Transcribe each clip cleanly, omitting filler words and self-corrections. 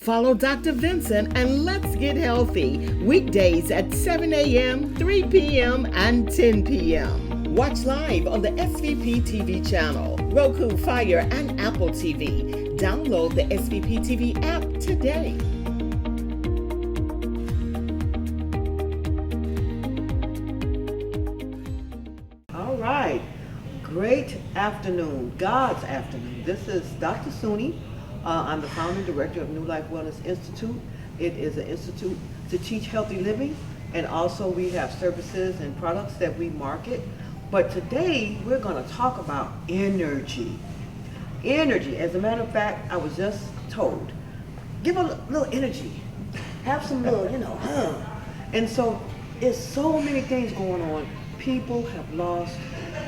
Follow Dr. Vincent and let's get healthy. Weekdays at 7 a.m., 3 p.m., and 10 p.m. Watch live on the SVP TV channel, Roku, Fire, and Apple TV. Download the SVP TV app today. All right. Great afternoon, God's afternoon. This is Dr. Suni. I'm the founder and director of New Life Wellness Institute. It is an institute to teach healthy living, and also we have services and products that we market. But today we're going to talk about energy. Energy. As a matter of fact, I was just told, give a little energy. Have some little, And so there's so many things going on. People have lost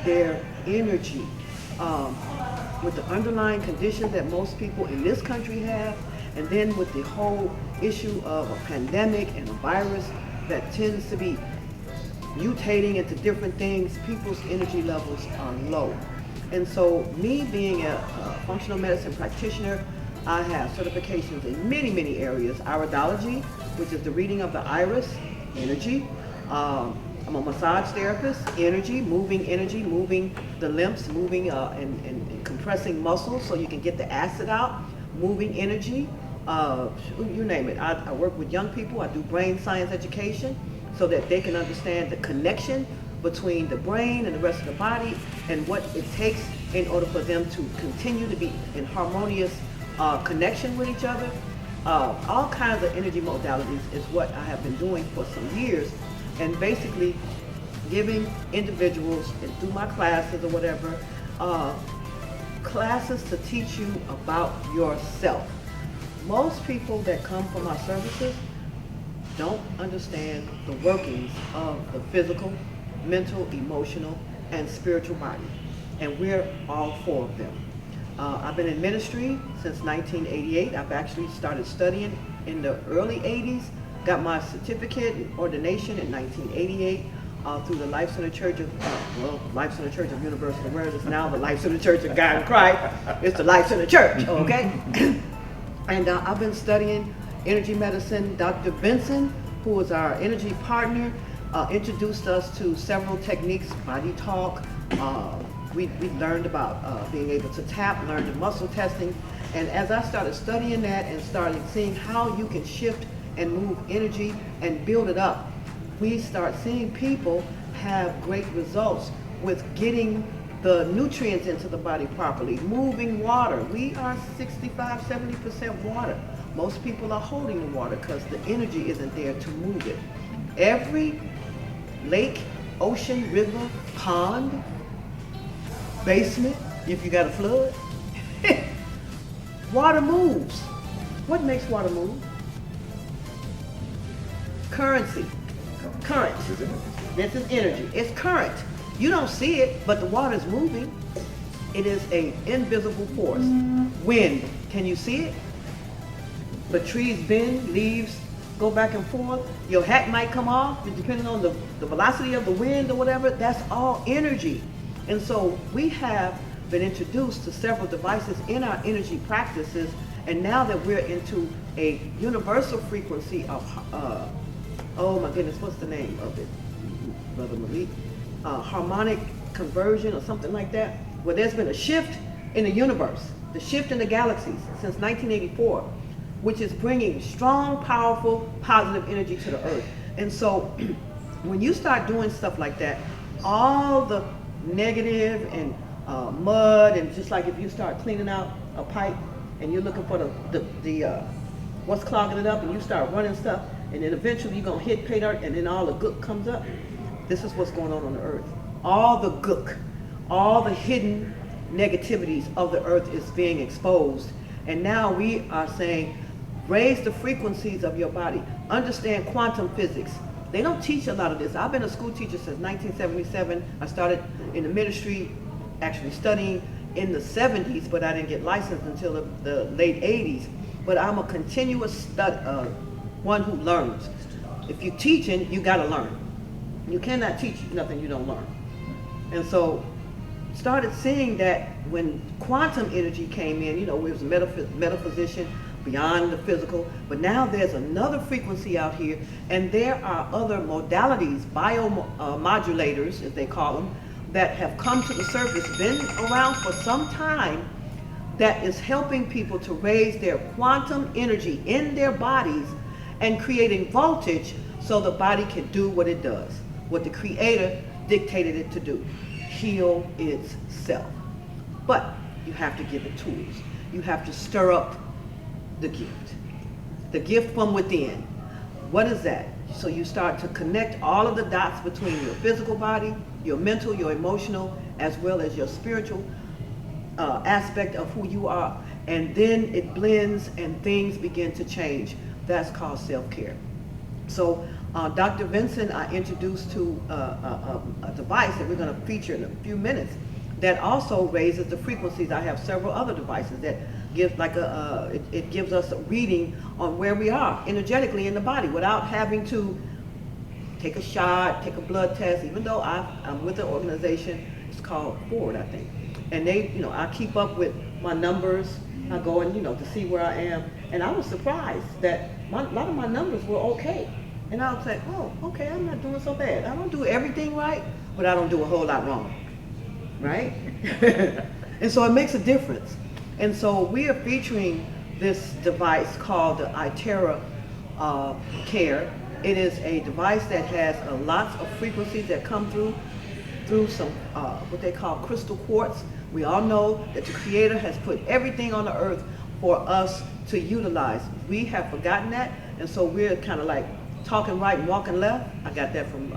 their energy. With the underlying conditions that most people in this country have, and then with the whole issue of a pandemic and a virus that tends to be mutating into different things, people's energy levels are low. And so me being a functional medicine practitioner, I have certifications in many, many areas. Iridology, which is the reading of the iris, energy. I'm a massage therapist, energy, moving the limbs, moving and compressing muscles so you can get the acid out, moving energy, you name it. I work with young people. I do brain science education so that they can understand the connection between the brain and the rest of the body and what it takes in order for them to continue to be in harmonious connection with each other. All kinds of energy modalities is what I have been doing for some years. And basically giving individuals, and through my classes or whatever, classes to teach you about yourself. Most people that come from our services don't understand the workings of the physical, mental, emotional, and spiritual body. And we're all four of them. I've been in ministry since 1988. I've actually started studying in the early 80s. Got my certificate in ordination in 1988 through the Life Center Church of, Life Center Church of Universal Awareness. Now the Life Center Church of God in Christ. It's the Life Center Church, okay? And I've been studying energy medicine. Dr. Vincent, who is our energy partner, introduced us to several techniques, body talk. We learned about being able to tap, learned the muscle testing. And as I started studying that and started seeing how you can shift and move energy and build it up, we start seeing people have great results with getting the nutrients into the body properly, moving water. We are 65-70% water. Most people are holding the water because the energy isn't there to move it. Every lake, ocean, river, pond, basement, if you got a flood, water moves. What makes water move? Currency. Current. This is energy. It's current. You don't see it, but the water is moving. It is an invisible force. Wind. Can you see it? The trees bend, leaves go back and forth. Your hat might come off, depending on the velocity of the wind or whatever. That's all energy. And so we have been introduced to several devices in our energy practices, and now that we're into a universal frequency of oh my goodness, what's the name of it, Brother Malik? Harmonic conversion or something like that, where there's been a shift in the universe, the shift in the galaxies since 1984, which is bringing strong, powerful, positive energy to the earth. And so when you start doing stuff like that, all the negative and mud, and just like if you start cleaning out a pipe and you're looking for the what's clogging it up, and you start running stuff, and then eventually you're going to hit pay dirt, and then all the gook comes up. This is what's going on the earth. All the gook, all the hidden negativities of the earth is being exposed. And now we are saying, raise the frequencies of your body. Understand quantum physics. They don't teach a lot of this. I've been a school teacher since 1977. I started in the ministry, actually studying in the 70s, but I didn't get licensed until the late 80s. But I'm a continuous one who learns. If you're teaching, you gotta learn. You cannot teach nothing you don't learn. And so started seeing that when quantum energy came in, we was a metaphysician, beyond the physical. But now there's another frequency out here, and there are other modalities, biomodulators, as they call them, that have come to the surface, been around for some time, that is helping people to raise their quantum energy in their bodies and creating voltage so the body can do what it does, what the Creator dictated it to do, heal itself. But you have to give it tools. You have to stir up the gift from within. What is that? So you start to connect all of the dots between your physical body, your mental, your emotional, as well as your spiritual aspect of who you are. And then it blends and things begin to change. That's called self-care. So Dr. Vincent, I introduced to a device that we're going to feature in a few minutes that also raises the frequencies. I have several other devices that gives like it gives us a reading on where we are energetically in the body without having to take a shot, take a blood test, even though I'm with an organization, it's called Forward, I think. And they, I keep up with my numbers. I go and, to see where I am. And I was surprised that a lot of my numbers were okay. And I was like, oh, okay, I'm not doing so bad. I don't do everything right, but I don't do a whole lot wrong, right? And so it makes a difference. And so we are featuring this device called the Terahertz Care. It is a device that has lots of frequencies that come through some what they call crystal quartz. We all know that the Creator has put everything on the earth for us to utilize. We have forgotten that, and so we're kind of like talking right and walking left. I got that from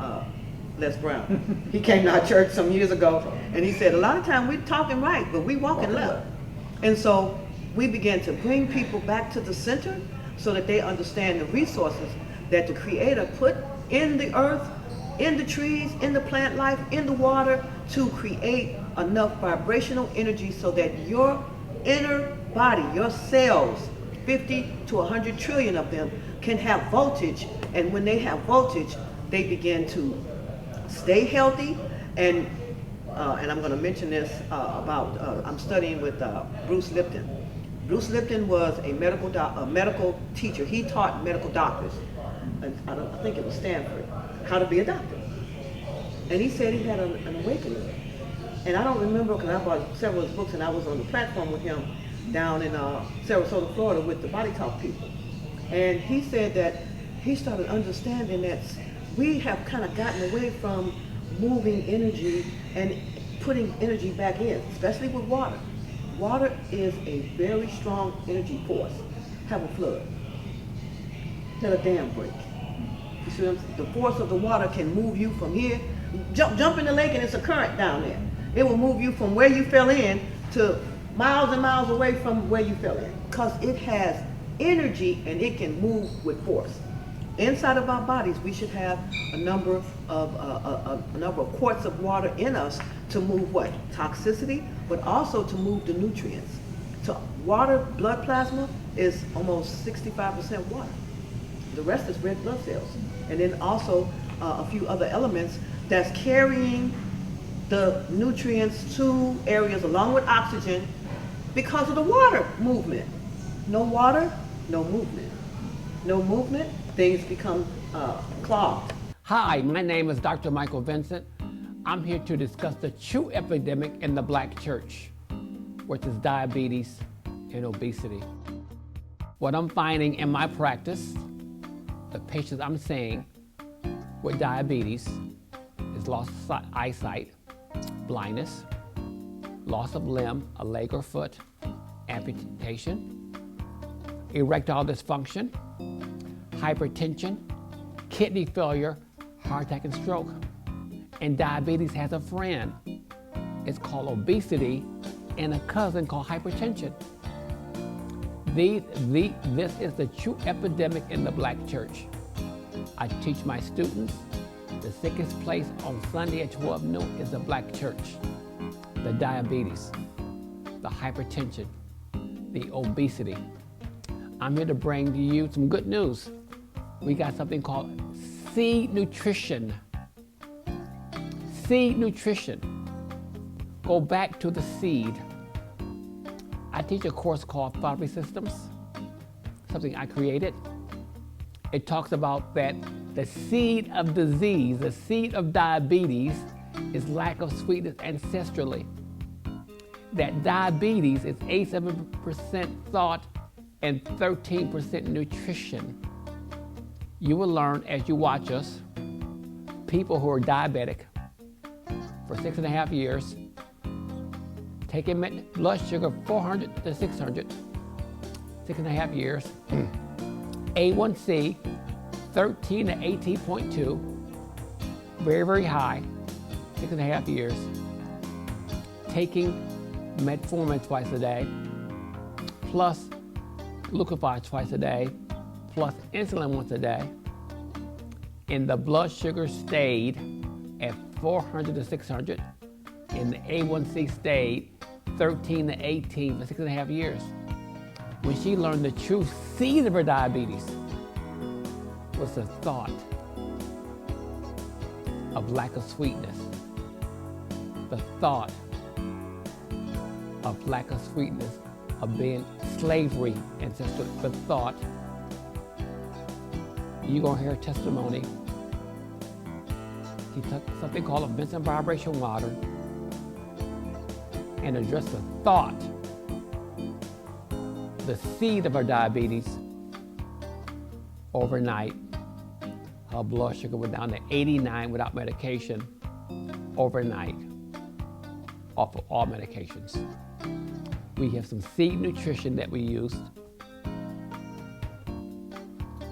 Les Brown. He came to our church some years ago, and he said, a lot of times we're talking right, but we walking left. And so we began to bring people back to the center so that they understand the resources that the Creator put in the earth, in the trees, in the plant life, in the water, to create enough vibrational energy so that your inner body, your cells, 50 to 100 trillion of them, can have voltage. And when they have voltage, they begin to stay healthy. And I'm going to mention this about, I'm studying with Bruce Lipton. Bruce Lipton was a medical teacher. He taught medical doctors, I think it was Stanford, how to be a doctor. And he said he had an awakening. And I don't remember, because I bought several of his books, and I was on the platform with him down in Sarasota, Florida, with the Body Talk people. And he said that he started understanding that we have kind of gotten away from moving energy and putting energy back in, especially with water. Water is a very strong energy force. Have a flood. Let a dam break. You see what I'm saying? The force of the water can move you from here. Jump in the lake and it's a current down there. It will move you from where you fell in to miles and miles away from where you fell in, because it has energy and it can move with force. Inside of our bodies, we should have a number of quarts of water in us to move what? Toxicity, but also to move the nutrients. So water, blood plasma is almost 65% water. The rest is red blood cells. And then also a few other elements that's carrying the nutrients to areas along with oxygen because of the water movement. No water, no movement. No movement, things become clogged. Hi, my name is Dr. Michael Vincent. I'm here to discuss the true epidemic in the Black church, which is diabetes and obesity. What I'm finding in my practice, the patients I'm seeing with diabetes is loss of eyesight, blindness, loss of limb, a leg or foot, amputation, erectile dysfunction, hypertension, kidney failure, heart attack and stroke. And diabetes has a friend. It's called obesity and a cousin called hypertension. This is the true epidemic in the Black church. I teach my students the sickest place on Sunday at 12 noon is the Black church. The diabetes, the hypertension, the obesity. I'm here to bring to you some good news. We got something called seed nutrition. Seed nutrition. Go back to the seed. I teach a course called Fatherly Systems. something I created. It talks about that the seed of disease, the seed of diabetes, is lack of sweetness ancestrally. That diabetes is 87% thought and 13% nutrition. You will learn as you watch us, people who are diabetic for 6.5 years, taking blood sugar 400 to 600, 6.5 years, A1C 13 to 18.2, very, very high, 6.5 years, taking metformin twice a day, plus glucophage twice a day, plus insulin once a day, and the blood sugar stayed at 400 to 600, and the A1C stayed 13 to 18 for 6.5 years. When she learned the true seed of her diabetes was the thought of lack of sweetness, the thought of lack of sweetness, of being slavery ancestral, the thought. You're gonna hear testimony. He took something called a Vincent vibration water and addressed the thought, the seed of her diabetes. Overnight, her blood sugar went down to 89 without medication, overnight, off of all medications. We have some seed nutrition that we used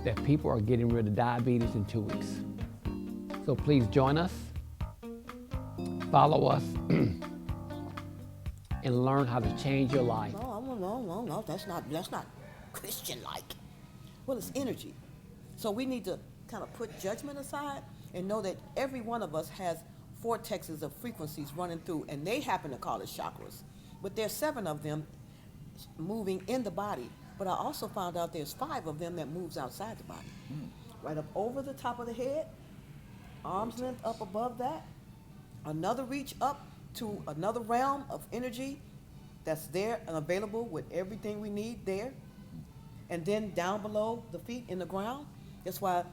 that people are getting rid of diabetes in 2 weeks. So please join us, follow us, and learn how to change your life. No, that's not Christian-like. Well, it's energy. So we need to kind of put judgment aside and know that every one of us has vortexes of frequencies running through, and they happen to call it chakras. But there's 7 of them moving in the body. But I also found out there's 5 of them that moves outside the body. Right up over the top of the head, arm's length up above that, another reach up to another realm of energy that's there and available with everything we need there. And then down below the feet in the ground. That's why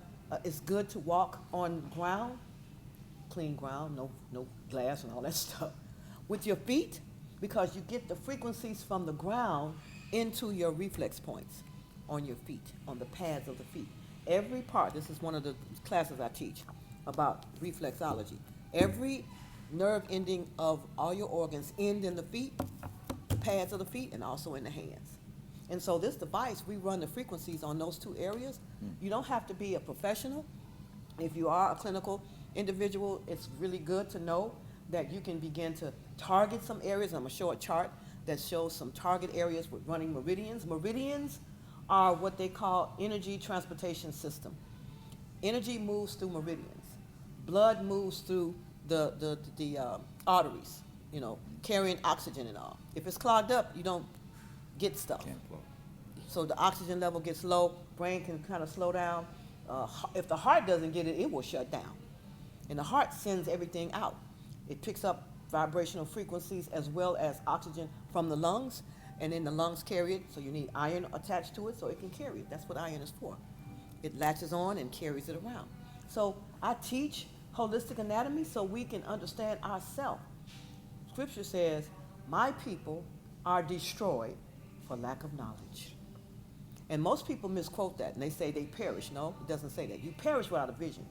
it's good to walk on ground, clean ground, no glass and all that stuff, with your feet, because you get the frequencies from the ground into your reflex points on your feet, on the pads of the feet. Every part, this is one of the classes I teach about reflexology. Every nerve ending of all your organs end in the feet, the pads of the feet, and also in the hands. And so this device, we run the frequencies on those 2 areas. You don't have to be a professional. If you are a clinical individual, it's really good to know that you can begin to target some areas. I'm going to show a chart that shows some target areas with running meridians. Meridians are what they call energy transportation system. Energy moves through meridians. Blood moves through the arteries, carrying oxygen and all. If it's clogged up, you don't get stuff. So the oxygen level gets low, brain can kind of slow down. If the heart doesn't get it, it will shut down. And the heart sends everything out. It picks up vibrational frequencies as well as oxygen from the lungs, and then the lungs carry it, so you need iron attached to it so it can carry it. That's what iron is for. It latches on and carries it around. So I teach holistic anatomy so we can understand ourselves. Scripture says, my people are destroyed for lack of knowledge. And most people misquote that, and they say they perish. No, it doesn't say that. You perish without a vision.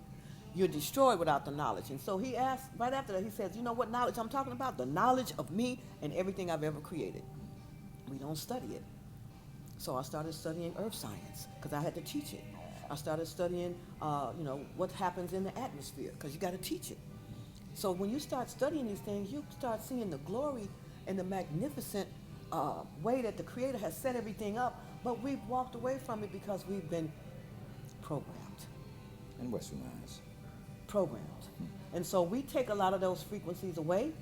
You're destroyed without the knowledge. And so he asked, right after that, he says, you know what knowledge I'm talking about? The knowledge of me and everything I've ever created. We don't study it. So I started studying earth science because I had to teach it. I started studying, what happens in the atmosphere because you got to teach it. So when you start studying these things, you start seeing the glory and the magnificent way that the Creator has set everything up, but we've walked away from it because we've been programmed. And westernized. Programmed. And so we take a lot of those frequencies away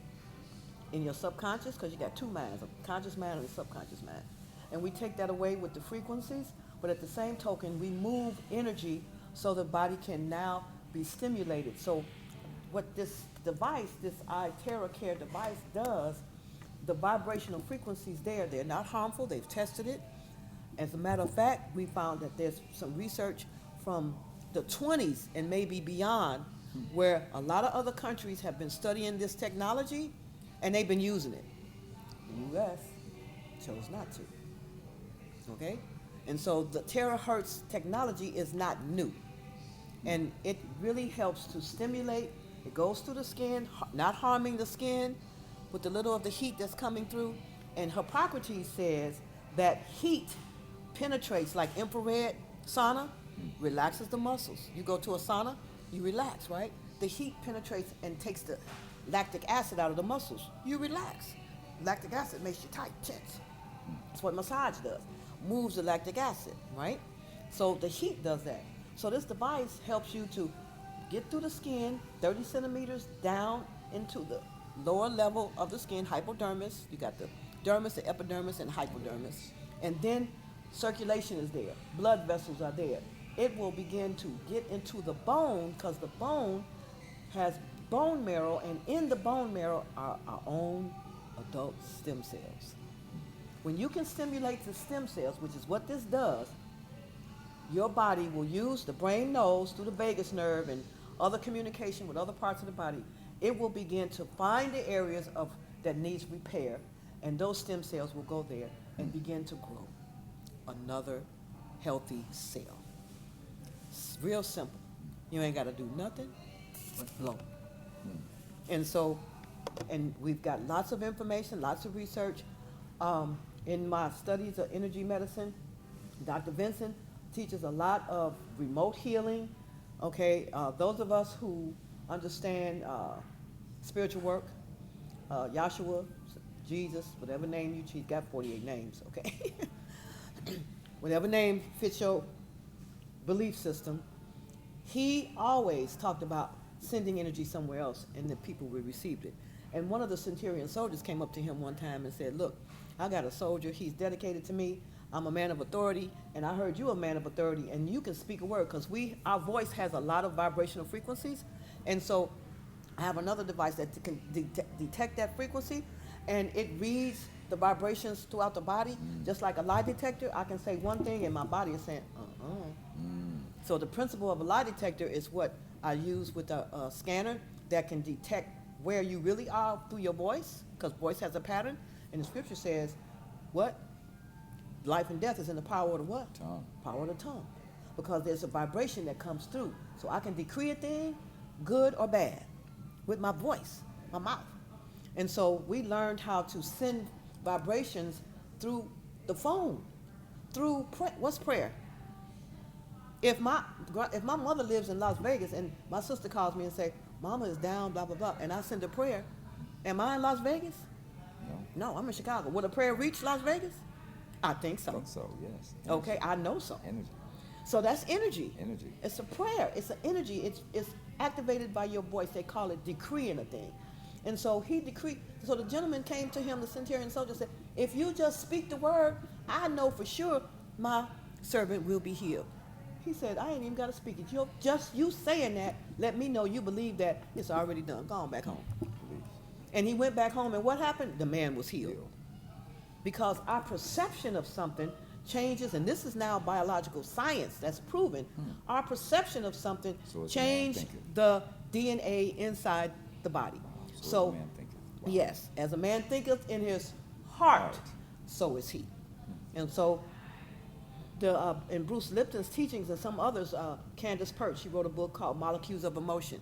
in your subconscious, because you got 2 minds, a conscious mind and a subconscious mind. And we take that away with the frequencies, but at the same token, we move energy so the body can now be stimulated. So what this device, this iTeraCare device does, the vibrational frequencies there, they're not harmful, they've tested it. As a matter of fact, we found that there's some research from the 20s and maybe beyond where a lot of other countries have been studying this technology and they've been using it. The U.S. chose not to. Okay? And so the terahertz technology is not new. And it really helps to stimulate. It goes through the skin, not harming the skin with the little of the heat that's coming through. And Hippocrates says that heat penetrates like infrared sauna, relaxes the muscles. You go to a sauna, you relax, right? The heat penetrates and takes the lactic acid out of the muscles. You relax. Lactic acid makes you tight, tense. That's what massage does. Moves the lactic acid, right? So the heat does that. So this device helps you to get through the skin 30 centimeters down into the lower level of the skin, hypodermis. You got the dermis, the epidermis, and hypodermis. And then circulation is there. Blood vessels are there. It will begin to get into the bone because the bone has bone marrow, and in the bone marrow are our own adult stem cells. When you can stimulate the stem cells, which is what this does, your body will use, the brain knows through the vagus nerve and other communication with other parts of the body, it will begin to find the areas that needs repair, and those stem cells will go there and begin to grow another healthy cell. It's real simple. You ain't got to do nothing but blow. And so, and we've got lots of information, lots of research. In my studies of energy medicine, Dr. Vincent teaches a lot of remote healing. Okay, those of us who understand spiritual work, Yahshua, Jesus, whatever name you choose, got 48 names, okay? Whatever name fits your belief system, he always talked about sending energy somewhere else and the people will receive it. And one of the centurion soldiers came up to him one time and said, look, I got a soldier, he's dedicated to me, I'm a man of authority, and I heard you a man of authority, and you can speak a word, because our voice has a lot of vibrational frequencies, and so I have another device that can detect that frequency, and it reads the vibrations throughout the body, just like a lie detector. I can say one thing and my body is saying, So the principle of a lie detector is what I use with a scanner that can detect where you really are through your voice, because voice has a pattern. And the scripture says, what? Life and death is in the power of the what? Tongue. Power of the tongue. Because there's a vibration that comes through. So I can decree a thing, good or bad, with my voice, my mouth. And so we learned how to send vibrations through the phone, through what's prayer? If my mother lives in Las Vegas and my sister calls me and say, Mama is down, blah, blah, blah, and I send a prayer, am I in Las Vegas? No, I'm in Chicago. Would a prayer reach Las Vegas? I think so. Yes. Okay, I know so. Energy. So that's energy. Energy. It's a prayer. It's an energy. It's activated by your voice. They call it decreeing a thing. And so he decreed. So the gentleman came to him, the centurion soldier, said, if you just speak the word, I know for sure my servant will be healed. He said, I ain't even got to speak it. Just you saying that, let me know you believe that it's already done. Go on back home. And he went back home, and what happened? The man was healed. Because our perception of something changes, and this is now biological science that's proven. Our perception of something changed the DNA inside the body. So, yes, as a man thinketh in his heart, so is he. And so, in Bruce Lipton's teachings and some others, Candace Pert, she wrote a book called Molecules of Emotion.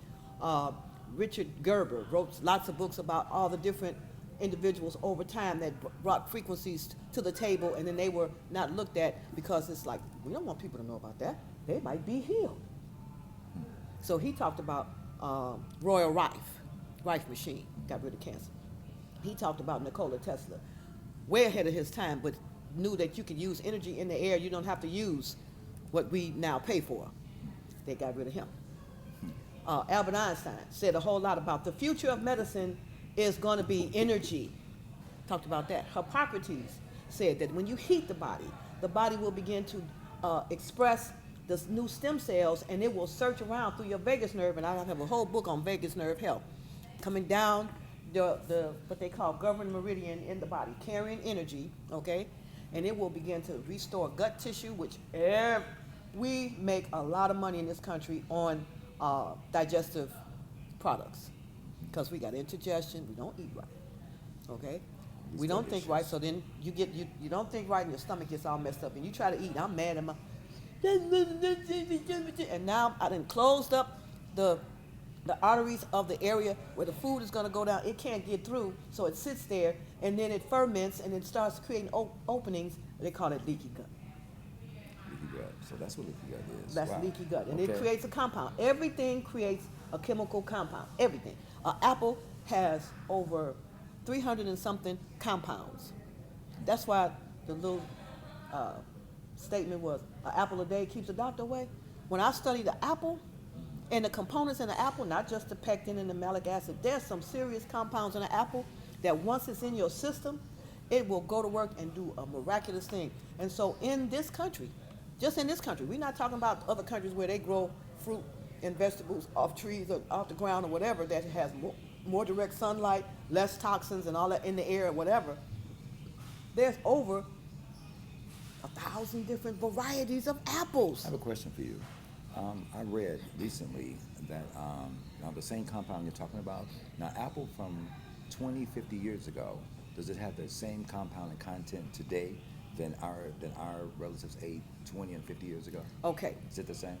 Richard Gerber wrote lots of books about all the different individuals over time that brought frequencies to the table, and then they were not looked at because it's like, we don't want people to know about that. They might be healed. So he talked about Royal Rife machine, got rid of cancer. He talked about Nikola Tesla, way ahead of his time, but knew that you could use energy in the air. You don't have to use what we now pay for. They got rid of him. Albert Einstein said a whole lot about the future of medicine is going to be energy. Talked about that. Hippocrates said that when you heat the body will begin to express the new stem cells, and it will search around through your vagus nerve. And I have a whole book on vagus nerve health, coming down the what they call governing meridian in the body, carrying energy, okay? and it will begin to restore gut tissue, which we make a lot of money in this country on digestive products because we got indigestion, we don't eat right, okay? We don't think right, so then you don't think right and your stomach gets all messed up and you try to eat. I'm mad at my, and now I done closed up the arteries of the area where the food is going to go down. It can't get through, so it sits there and then it ferments and it starts creating openings. They call it leaky gut. Leaky gut. So that's what leaky gut is. That's Wow. leaky gut, and Okay. it creates a compound. Everything creates a chemical compound. Everything. An apple has over 300 and something compounds. That's why the little statement was, an apple a day keeps the doctor away. When I study the apple and the components in the apple, not just the pectin and the malic acid, there's some serious compounds in the apple that once it's in your system, it will go to work and do a miraculous thing. And so in this country, just in this country, we're not talking about other countries where they grow fruit and vegetables off trees or off the ground or whatever that has more direct sunlight, less toxins and all that in the air or whatever. There's over 1,000 different varieties of apples. I have a question for you. I read recently that now the same compound you're talking about, now apple from 20, 50 years ago, does it have the same compound and content today than our relatives ate 20 and 50 years ago? Okay. Is it the same?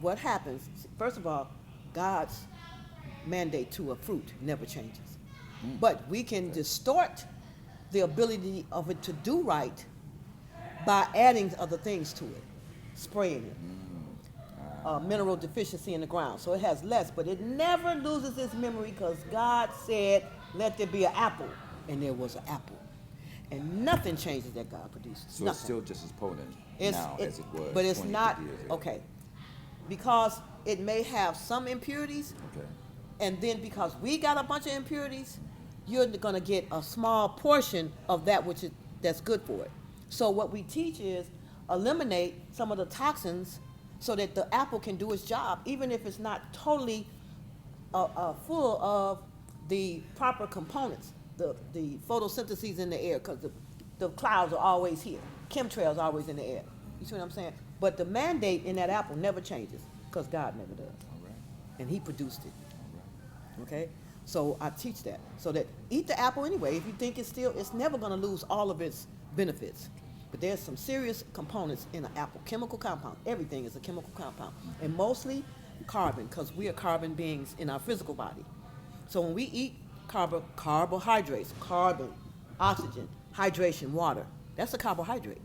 What happens, first of all, God's mandate to a fruit never changes. But we can distort the ability of it to do right by adding other things to it, spraying it. Mineral deficiency in the ground. So it has less, but it never loses its memory because God said, let there be an apple. And there was an apple. And nothing changes that God produces. So nothing. it's still just as potent now as it was But it's 20, not, 50 years ago. okay. Because it may have some impurities, Okay. and then because we got a bunch of impurities, you're going to get a small portion of that that's good for it. So what we teach is eliminate some of the toxins so that the apple can do its job, even if it's not totally full of the proper components, the photosynthesis in the air, because the clouds are always here. Chemtrails are always in the air. You see what I'm saying? But the mandate in that apple never changes because God never does. All right. And he produced it. All right. Okay? So I teach that. So that eat the apple anyway. If you think it's never going to lose all of its benefits. But there's some serious components in an apple. Chemical compound. Everything is a chemical compound. And mostly carbon, because we are carbon beings in our physical body. So when we eat carbohydrates, carbon, oxygen, hydration, water, that's a carbohydrate.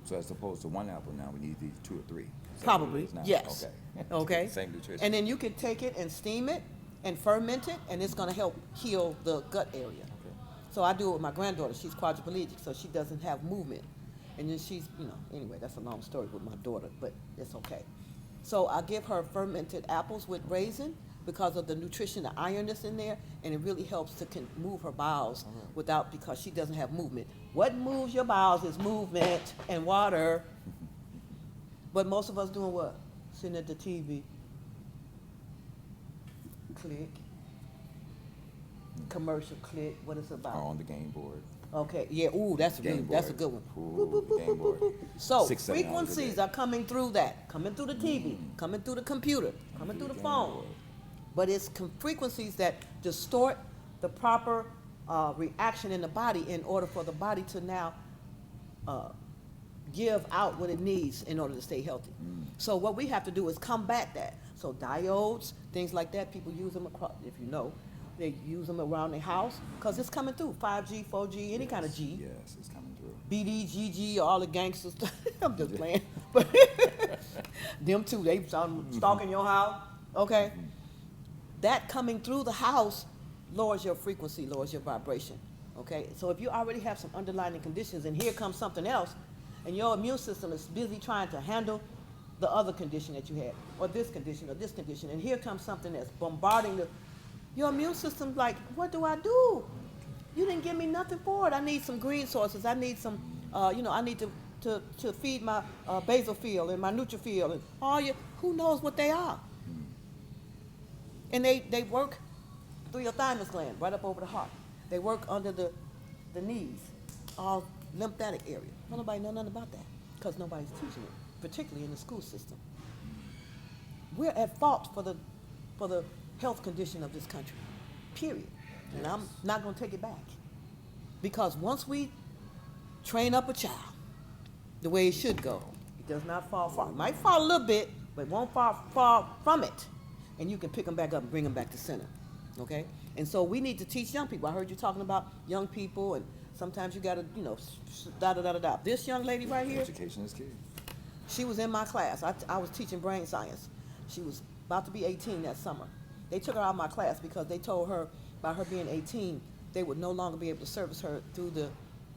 So as opposed to one apple now, we need these 2 or 3. Is that what it Probably, is now? yes. Okay. Okay. Same nutrition. And then you can take it and steam it and ferment it, and it's going to help heal the gut area. Okay. So I do it with my granddaughter. She's quadriplegic, so she doesn't have movement. And then she's, anyway, that's a long story with my daughter, but it's okay. So I give her fermented apples with raisin because of the nutrition, the iron that's in there, and it really helps to move her bowels because she doesn't have movement. What moves your bowels is movement and water. But most of us doing what? Sitting at the TV. Click. Commercial click. What it's about. Or on the game board. Okay. Yeah. Ooh, that's a good one. Ooh, the game board. So 6-7 hours a frequencies day. are coming through that, coming through the TV, coming through the computer, coming through the Game phone. board. But it's frequencies that distort the proper reaction in the body in order for the body to now give out what it needs in order to stay healthy. So what we have to do is combat that. So diodes, things like that, people use them across, if you know, they use them around their house because it's coming through, 5G, 4G, any kind of G. Yes, it's coming through. BD, GG, all the gangsters. I'm just playing. But them two, they stalking your house. Okay? That coming through the house lowers your frequency, lowers your vibration. Okay? So if you already have some underlying conditions and here comes something else, and your immune system is busy trying to handle the other condition that you had, or this condition, and here comes something that's bombarding your immune system's like, what do I do? You didn't give me nothing for it. I need some green sources. I need some, I need to feed my basophil and my neutrophil and all who knows what they are. And they work through your thymus gland, right up over the heart. They work under the knees, all lymphatic area. Don't nobody know nothing about that because nobody's teaching it, particularly in the school system. We're at fault for the health condition of this country, period. And I'm not going to take it back. Because once we train up a child the way it should go, it does not fall far. It might fall a little bit, but it won't fall from it. And you can pick them back up and bring them back to center, okay? And so we need to teach young people. I heard you talking about young people, and sometimes you got to, da-da-da-da-da. This young lady right here, Education is key. she was in my class. I was teaching brain science. She was about to be 18 that summer. They took her out of my class because they told her, by her being 18, they would no longer be able to service her through the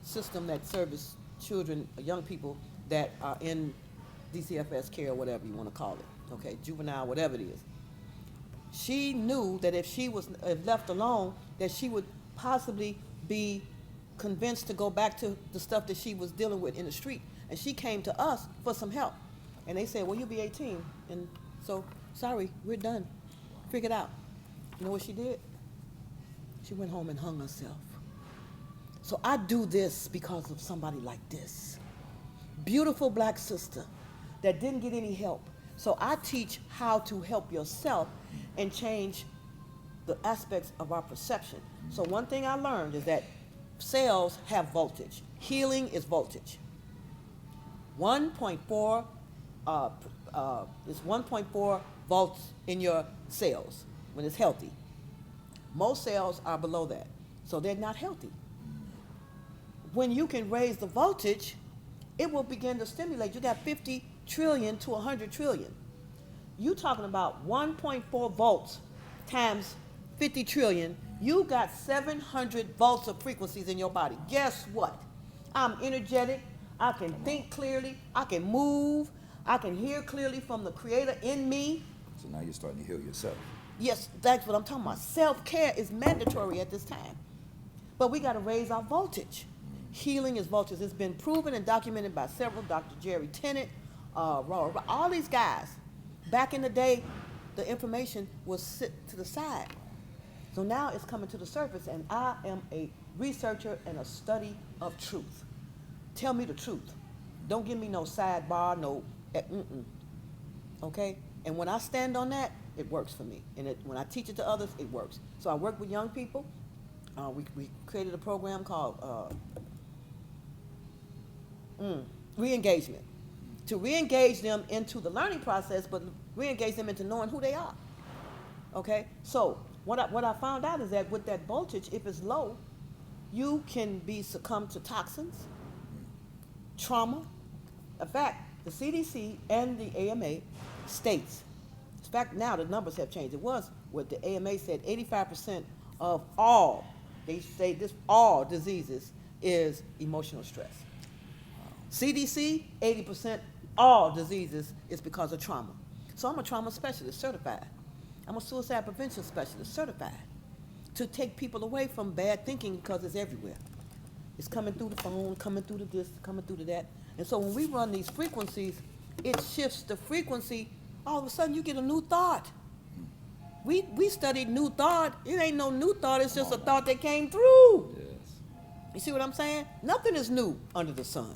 system that service children, young people that are in DCFS care or whatever you want to call it, okay, juvenile, whatever it is. She knew that if she was left alone, that she would possibly be convinced to go back to the stuff that she was dealing with in the street. And she came to us for some help. And they said, well, you'll be 18. And so, sorry, we're done. Figure it out. You know what she did? She went home and hung herself. So I do this because of somebody like this. Beautiful black sister that didn't get any help. So I teach how to help yourself and change the aspects of our perception. So one thing I learned is that cells have voltage. Healing is voltage. 1.4 is 1.4 volts in your cells when it's healthy. Most cells are below that, so they're not healthy. When you can raise the voltage, it will begin to stimulate. You got 50 trillion to 100 trillion. You talking about 1.4 volts times 50 trillion, you got 700 volts of frequencies in your body. Guess what? I'm energetic, I can think clearly, I can move, I can hear clearly from the Creator in me. So now you're starting to heal yourself. Yes, that's what I'm talking about. Self-care is mandatory at this time. But we got to raise our voltage. Healing is voltage. It's been proven and documented by several, Dr. Jerry Tennant, all these guys. Back in the day, the information was sit to the side. So now it's coming to the surface, and I am a researcher and a study of truth. Tell me the truth. Don't give me no sidebar, no, okay? And when I stand on that, it works for me. And when I teach it to others, it works. So I work with young people. We created a program called re-engagement. To re-engage them into the learning process, but re-engage them into knowing who they are. Okay? So what I found out is that with that voltage, if it's low, you can be succumbed to toxins, trauma. In fact, the CDC and the AMA states, in fact, now the numbers have changed. It was what the AMA said, 85% of all, they say this, all diseases is emotional stress. CDC, 80% all diseases is because of trauma. So I'm a trauma specialist, certified. I'm a suicide prevention specialist, certified, to take people away from bad thinking because it's everywhere. It's coming through the phone, coming through the this, coming through the that. And so when we run these frequencies, it shifts the frequency. All of a sudden you get a new thought. We studied new thought. It ain't no new thought, it's just a thought that came through. Yes. You see what I'm saying? Nothing is new under the sun.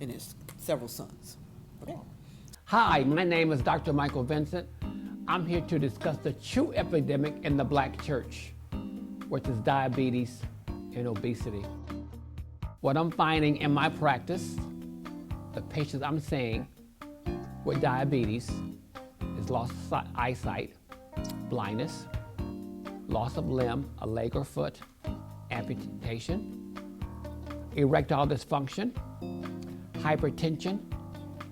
And there's several suns. Okay. Hi, my name is Dr. Michael Vincent. I'm here to discuss the true epidemic in the black church, which is diabetes and obesity. What I'm finding in my practice, the patients I'm seeing with diabetes is loss of eyesight, blindness, loss of limb, a leg or foot, amputation, erectile dysfunction, hypertension,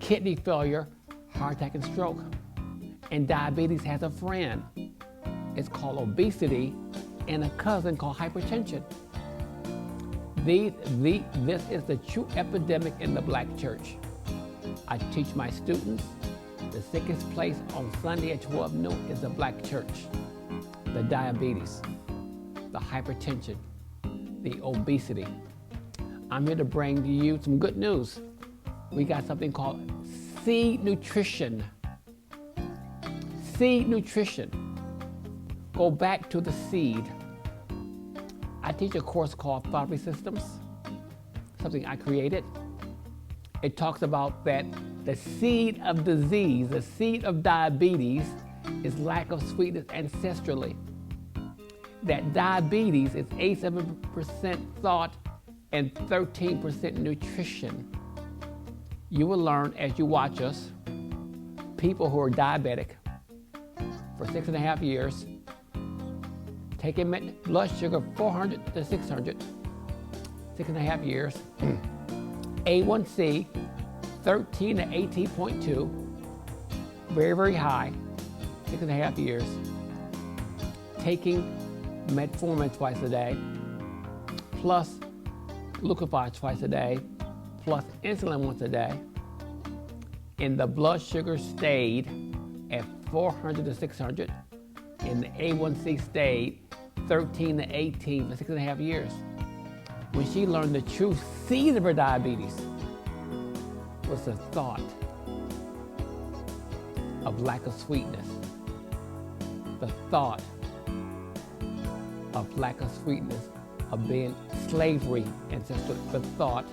kidney failure, heart attack and stroke. And diabetes has a friend. It's called obesity and a cousin called hypertension. This is the true epidemic in the black church. I teach my students the sickest place on Sunday at 12 noon is the black church. The diabetes, the hypertension, the obesity. I'm here to bring to you some good news. We got something called seed nutrition. Seed nutrition. Go back to the seed. I teach a course called Fatherly Systems, something I created. it talks about that the seed of disease, the seed of diabetes, is lack of sweetness ancestrally. That diabetes is 87% thought and 13% nutrition. You will learn as you watch us, people who are diabetic for 6.5 years, taking blood sugar 400 to 600, 6.5 years, A1C 13 to 18.2, very, very high, 6.5 years, taking metformin twice a day, plus glucophage twice a day, plus insulin once a day, and the blood sugar stayed at 400 to 600, and the A1C stayed 13 to 18 for 6.5 years. When she learned the true seed of her diabetes was the thought of lack of sweetness, the thought of lack of sweetness, of being slavery ancestral, the thought.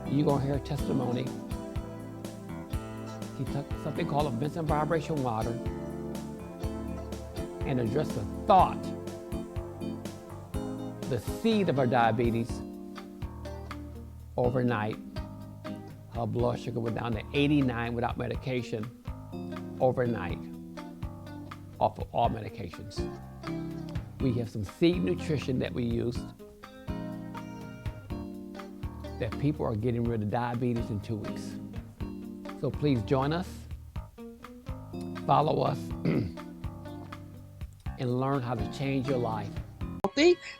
You're gonna hear testimony. He took something called a Vincent vibration water and addressed the thought, the seed of her diabetes. Overnight, her blood sugar went down to 89 without medication, overnight, off of all medications. We have some seed nutrition that we use that people are getting rid of diabetes in 2 weeks. So please join us, follow us, and learn how to change your life.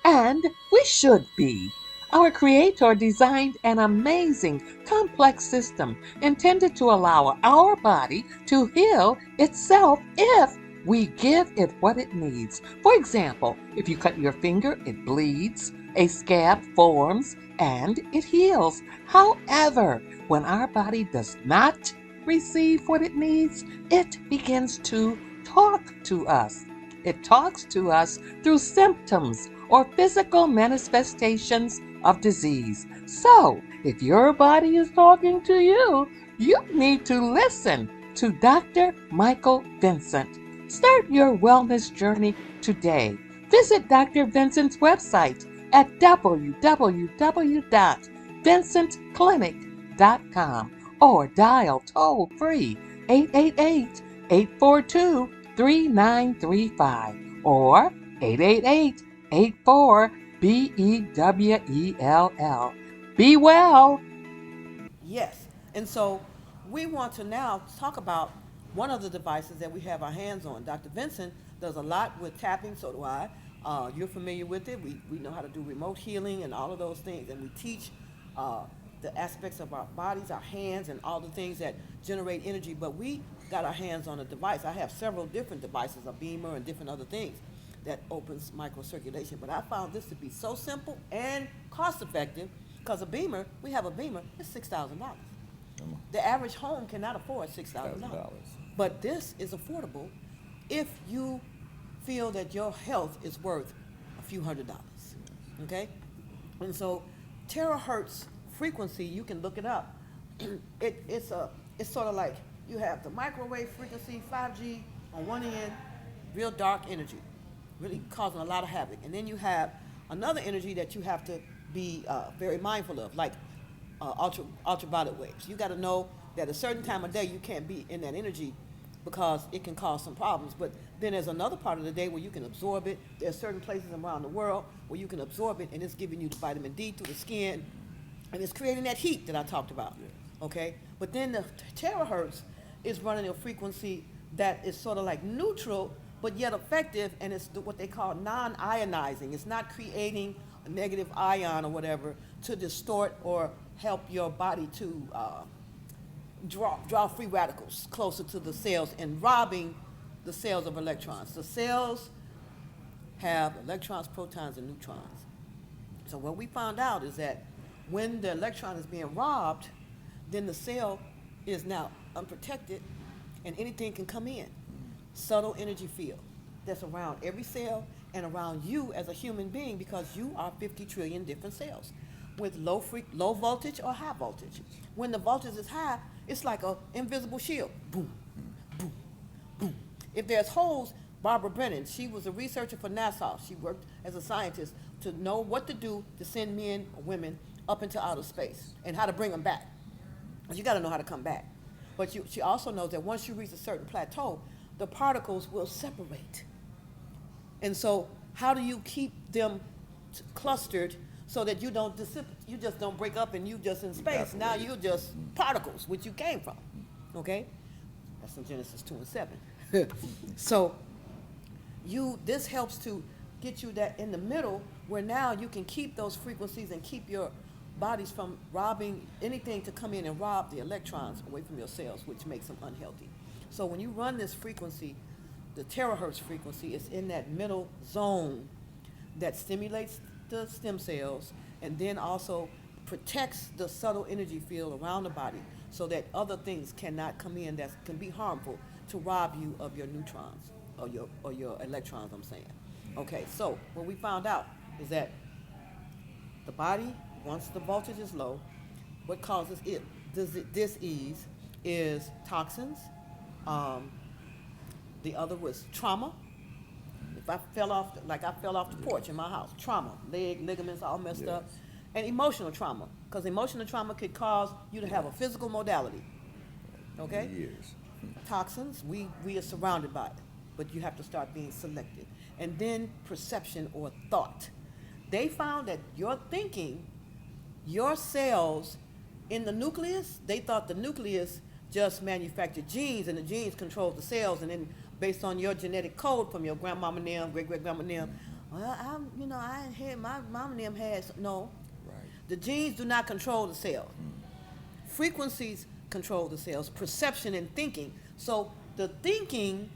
And we should be. Our Creator designed an amazing, complex system intended to allow our body to heal itself if we give it what it needs. For example, if you cut your finger, it bleeds, a scab forms, and it heals. However, when our body does not receive what it needs, it begins to talk to us. It talks to us through symptoms or physical manifestations of disease. So, if your body is talking to you, you need to listen to Dr. Michael Vincent. Start your wellness journey today. Visit Dr. Vincent's website at www.vincentclinic.com or dial toll-free 888-842-3935 or 888-84-BEWELL. Be well. Yes. And so we want to now talk about one of the devices that we have our hands on. Dr. Vincent does a lot with tapping, so do I. You're familiar with it. We know how to do remote healing and all of those things. And we teach the aspects of our bodies, our hands, and all the things that generate energy. But we got our hands on a device. I have several different devices, a beamer and different other things that opens microcirculation. But I found this to be so simple and cost effective because we have a beamer, it's $6,000. The average home cannot afford $6,000. But this is affordable if you feel that your health is worth a few $100s, okay? And so Terahertz Frequency, you can look it up. It's sort of like you have the microwave frequency, 5G on one end, real dark energy, really causing a lot of havoc. And then you have another energy that you have to be very mindful of, like ultraviolet waves. You got to know that a certain time of day you can't be in that energy because it can cause some problems. But then there's another part of the day where you can absorb it. There's certain places around the world where you can absorb it, and it's giving you the vitamin D through the skin, and it's creating that heat that I talked about, okay? But then the terahertz is running a frequency that is sort of like neutral, but yet effective, and it's what they call non-ionizing. It's not creating a negative ion or whatever to distort or help your body to draw free radicals closer to the cells and robbing the cells of electrons. The cells have electrons, protons, and neutrons. So what we found out is that when the electron is being robbed, then the cell is now unprotected and anything can come in. Subtle energy field that's around every cell and around you as a human being because you are 50 trillion different cells. with low voltage or high voltage. When the voltage is high, it's like an invisible shield. Boom, boom, boom. If there's holes, Barbara Brennan, she was a researcher for NASA. She worked as a scientist to know what to do to send men or women up into outer space and how to bring them back. But you got to know how to come back. But she also knows that once you reach a certain plateau, the particles will separate. And so how do you keep them clustered so that you don't you just don't break up and you just in space? Now you're just particles, which you came from. Okay? That's in Genesis 2 and 7. So this helps to get you that in the middle where now you can keep those frequencies and keep your bodies from robbing anything to come in and rob the electrons away from your cells, which makes them unhealthy. So when you run this frequency, the terahertz frequency is in that middle zone that stimulates the stem cells and then also protects the subtle energy field around the body so that other things cannot come in that can be harmful to rob you of your neutrons or your electrons, I'm saying. Okay, so what we found out is that the body, once the voltage is low, what causes dis-ease is toxins. The other was trauma. If I fell off the porch in my house, trauma, ligaments all messed up, and emotional trauma, because emotional trauma could cause you to have a physical modality. Okay? Years. Toxins, we are surrounded by it, but you have to start being selective. And then perception or thought. They found that your thinking, your cells in the nucleus, they thought the nucleus just manufactured genes and the genes control the cells, and then based on your genetic code from your grandmama and them, great-great-grandma and them, well, I ain't had, my mama and them has, no. Right. The genes do not control the cell. Frequencies control the cells, perception and thinking. So the thinking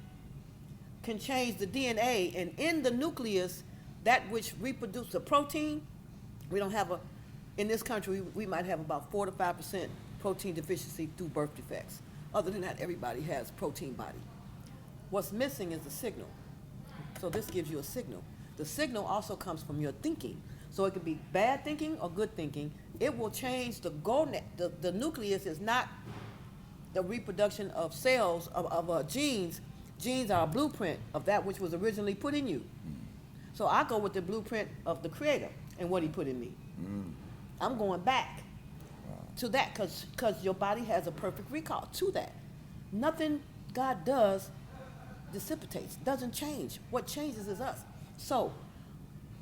can change the DNA, and in the nucleus, that which reproduces the protein, we don't have in this country, we might have about 4 to 5% protein deficiency through birth defects. Other than that, everybody has protein body. What's missing is the signal. So this gives you a signal. The signal also comes from your thinking. So it could be bad thinking or good thinking. It will change the gonad. The nucleus is not the reproduction of cells, of genes. Genes are a blueprint of that which was originally put in you. So I go with the blueprint of the Creator and what He put in me. I'm going back to that because your body has a perfect recall to that. Nothing God does dissipates, doesn't change. What changes is us. So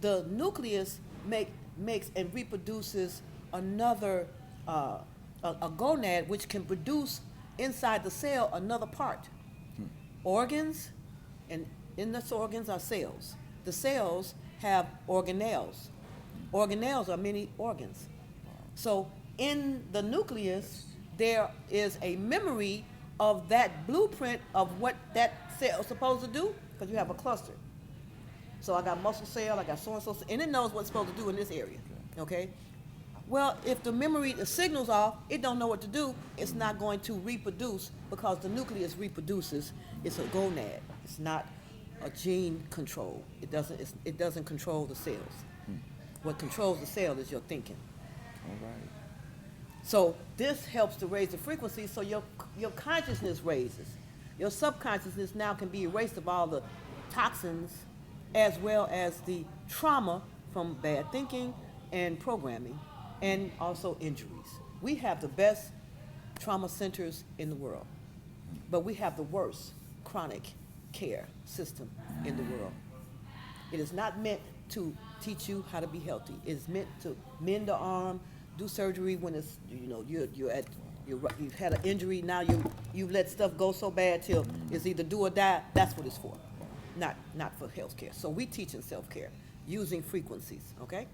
the nucleus makes and reproduces another, a gonad which can produce inside the cell another part. Organs, and in those organs are cells. The cells have organelles. Organelles are many organs. So in the nucleus, there is a memory of that blueprint of what that cell is supposed to do, because you have a cluster. So I got muscle cell, I got so-and-so, and it knows what it's supposed to do in this area, okay? Well, if the signal's off, it don't know what to do, it's not going to reproduce because the nucleus reproduces. It's a gonad. It's not a gene control. It doesn't control the cells. What controls the cell is your thinking. All right. So this helps to raise the frequency so your consciousness raises. Your subconsciousness now can be erased of all the toxins as well as the trauma from bad thinking and programming and also injuries. We have the best trauma centers in the world, but we have the worst chronic care system in the world. It is not meant to teach you how to be healthy. It's meant to mend the arm, do surgery when it's, you've had an injury, now you let stuff go so bad till it's either do or die. That's what it's for, not for health care. So we teach in self-care using frequencies, okay?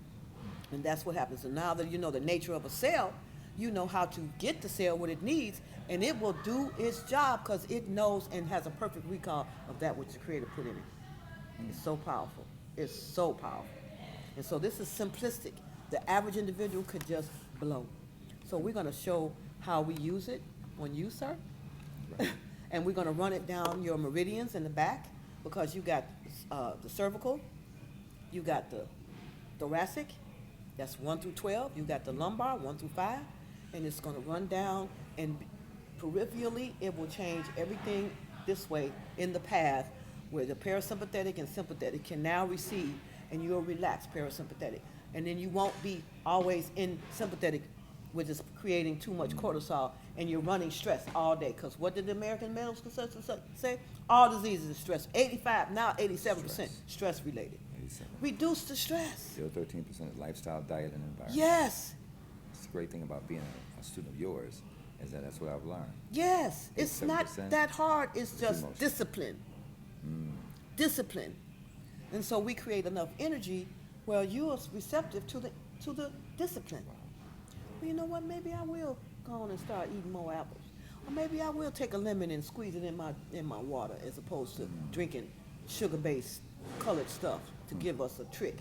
And that's what happens. So now that you know the nature of a cell, you know how to get the cell what it needs, and it will do its job because it knows and has a perfect recall of that which the Creator put in it. It's so powerful. It's so powerful. And so this is simplistic. The average individual could just blow. So we're going to show how we use it on you, sir. Right. And we're going to run it down your meridians in the back because you got the cervical, you got the thoracic, That's 1 through 12. You got the lumbar, 1 through 5, and it's going to run down, and peripherally, it will change everything this way in the path where the parasympathetic and sympathetic can now receive, and you'll relax parasympathetic. And then you won't be always in sympathetic, which is creating too much cortisol, and you're running stress all day. Because what did the American Medical Association say? All diseases are stress. 85, now 87% stress related. 87. Reduce the stress. The other 13% is lifestyle, diet, and environment. Yes. It's the great thing about being a student of yours is that that's what I've learned. Yes. It's not that hard. It's just emotion. discipline. Discipline. And so we create enough energy where you're receptive to the discipline. Well, you know what? Maybe I will go on and start eating more apples. Or maybe I will take a lemon and squeeze it in my water as opposed to drinking sugar-based colored stuff to give us a trick.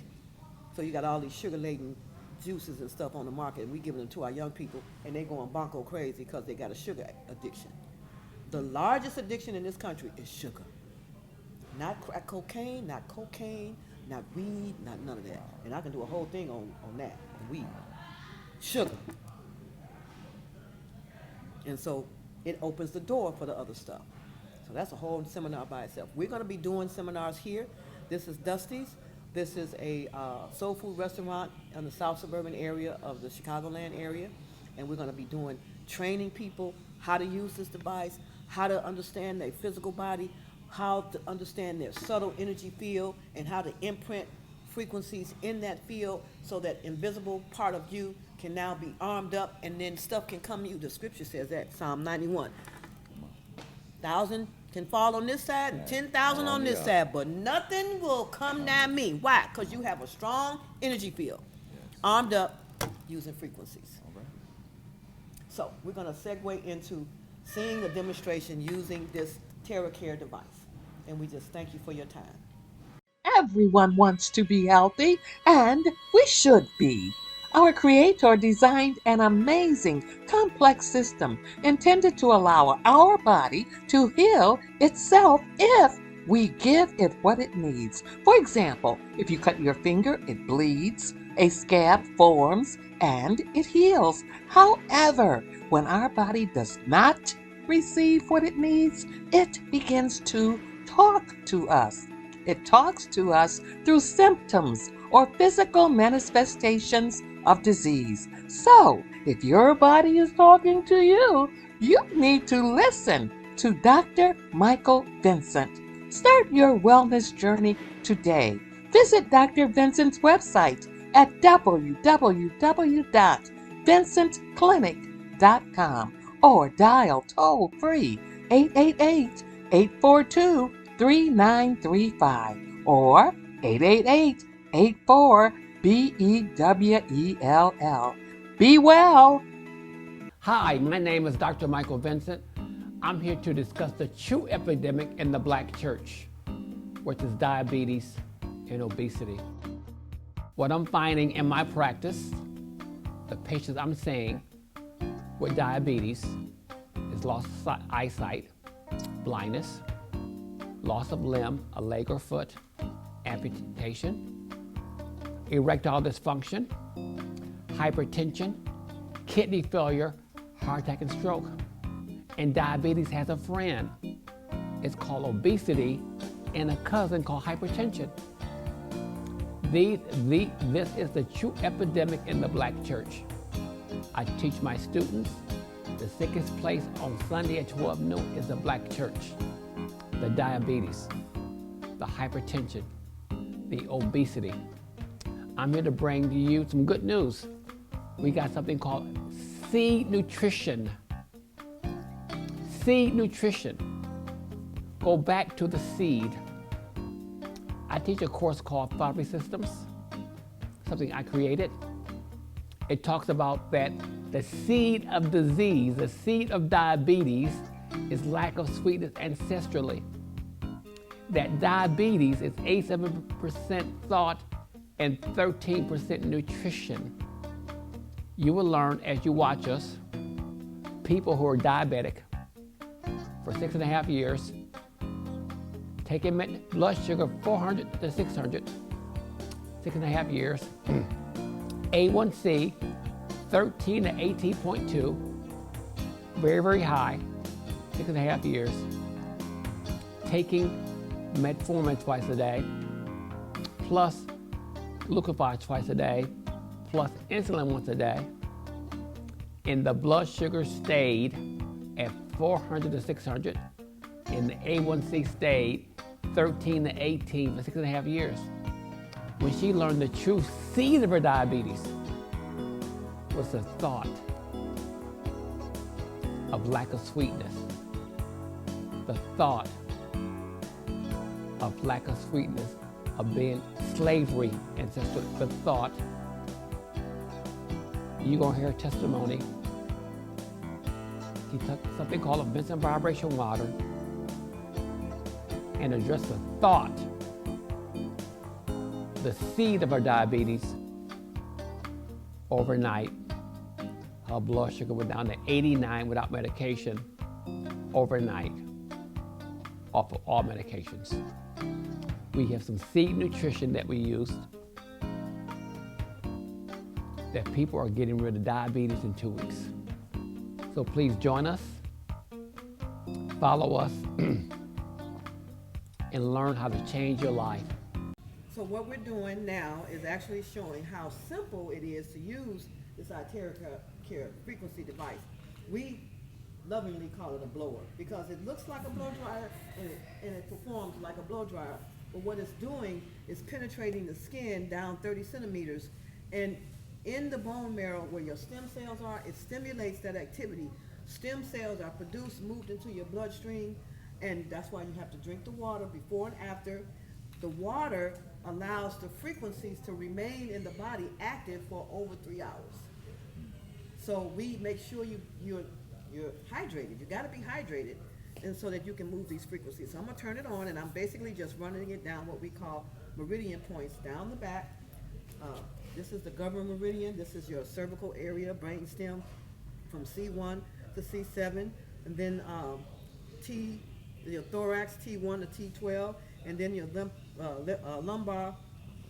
So you got all these sugar-laden juices and stuff on the market, and we giving them to our young people, and they going bonko crazy because they got a sugar addiction. The largest addiction in this country is sugar. Not crack cocaine, not cocaine, not weed, not none of that. And I can do a whole thing on that, on weed. Sugar. And so it opens the door for the other stuff. So that's a whole seminar by itself. We're going to be doing seminars here. This is Dusty's. This is a soul food restaurant in the south suburban area of the Chicagoland area. And we're going to be training people how to use this device, how to understand their physical body, how to understand their subtle energy field, and how to imprint frequencies in that field so that invisible part of you can now be armed up, and then stuff can come to you. The scripture says that, Psalm 91. 1,000 can fall on this side and 10,000 on this side, but nothing will come nigh me. Why? Because you have a strong energy field, armed up using frequencies. All right. So we're going to segue into seeing the demonstration using this Terahertz device. And we just thank you for your time. Everyone wants to be healthy, and we should be. Our Creator designed an amazing, complex system intended to allow our body to heal itself if we give it what it needs. For example, if you cut your finger, it bleeds, a scab forms, and it heals. However, when our body does not receive what it needs, it begins to talk to us. It talks to us through symptoms or physical manifestations of disease. So, if your body is talking to you, you need to listen to Dr. Michael Vincent. Start your wellness journey today. Visit Dr. Vincent's website at www.vincentclinic.com or dial toll-free 888-842-3935 or 888-84-BEWELL. Be well. Hi, my name is Dr. Michael Vincent. I'm here to discuss the true epidemic in the black church, which is diabetes and obesity. What I'm finding in my practice, the patients I'm seeing with diabetes is loss of eyesight, blindness, loss of limb, a leg or foot, amputation, erectile dysfunction, hypertension, kidney failure, heart attack and stroke. And diabetes has a friend. It's called obesity and a cousin called hypertension. This is the true epidemic in the black church. I teach my students the sickest place on Sunday at 12 noon is the black church. The diabetes, the hypertension, the obesity. I'm here to bring to you some good news. We got something called seed nutrition. Seed nutrition. Go back to the seed. I teach a course called Therapy Systems, something I created. It talks about that the seed of disease, the seed of diabetes, is lack of sweetness ancestrally. That diabetes is 87% thought and 13% nutrition. You will learn as you watch us, people who are diabetic for 6.5 years, taking blood sugar 400 to 600, 6.5 years, A1C 13 to 18.2, very, very high, 6.5 years. Taking metformin twice a day, plus Lucafy twice a day, plus insulin once a day. And the blood sugar stayed at 400 to 600, and the A1C stayed 13 to 18 for 6.5 years. When she learned the true seed of her diabetes was the thought of lack of sweetness, the thought of lack of sweetness, of being slavery ancestor, the thought. You're gonna hear testimony. He took something called a Vincent vibration water and addressed the thought, the seed of her diabetes. Overnight, her blood sugar went down to 89 without medication, overnight, off of all medications. We have some seed nutrition that we used that people are getting rid of diabetes in 2 weeks. So please join us, follow us, and learn how to change your life. So what we're doing now is actually showing how simple it is to use this Terahertz Frequency device. We lovingly call it a blower because it looks like a blow dryer and it performs like a blow dryer. But what it's doing is penetrating the skin down 30 centimeters, and in the bone marrow where your stem cells are, it stimulates that activity. Stem cells are produced, moved into your bloodstream, and that's why you have to drink the water before and after. The water allows the frequencies to remain in the body active for over 3 hours. So we make sure you're hydrated. You got to be hydrated, and so that you can move these frequencies. So I'm gonna turn it on, and I'm basically just running it down what we call meridian points down the back. This is the governor meridian. This is your cervical area, brain stem, from C1 to C7, and then your thorax T1 to T12, and then your lumbar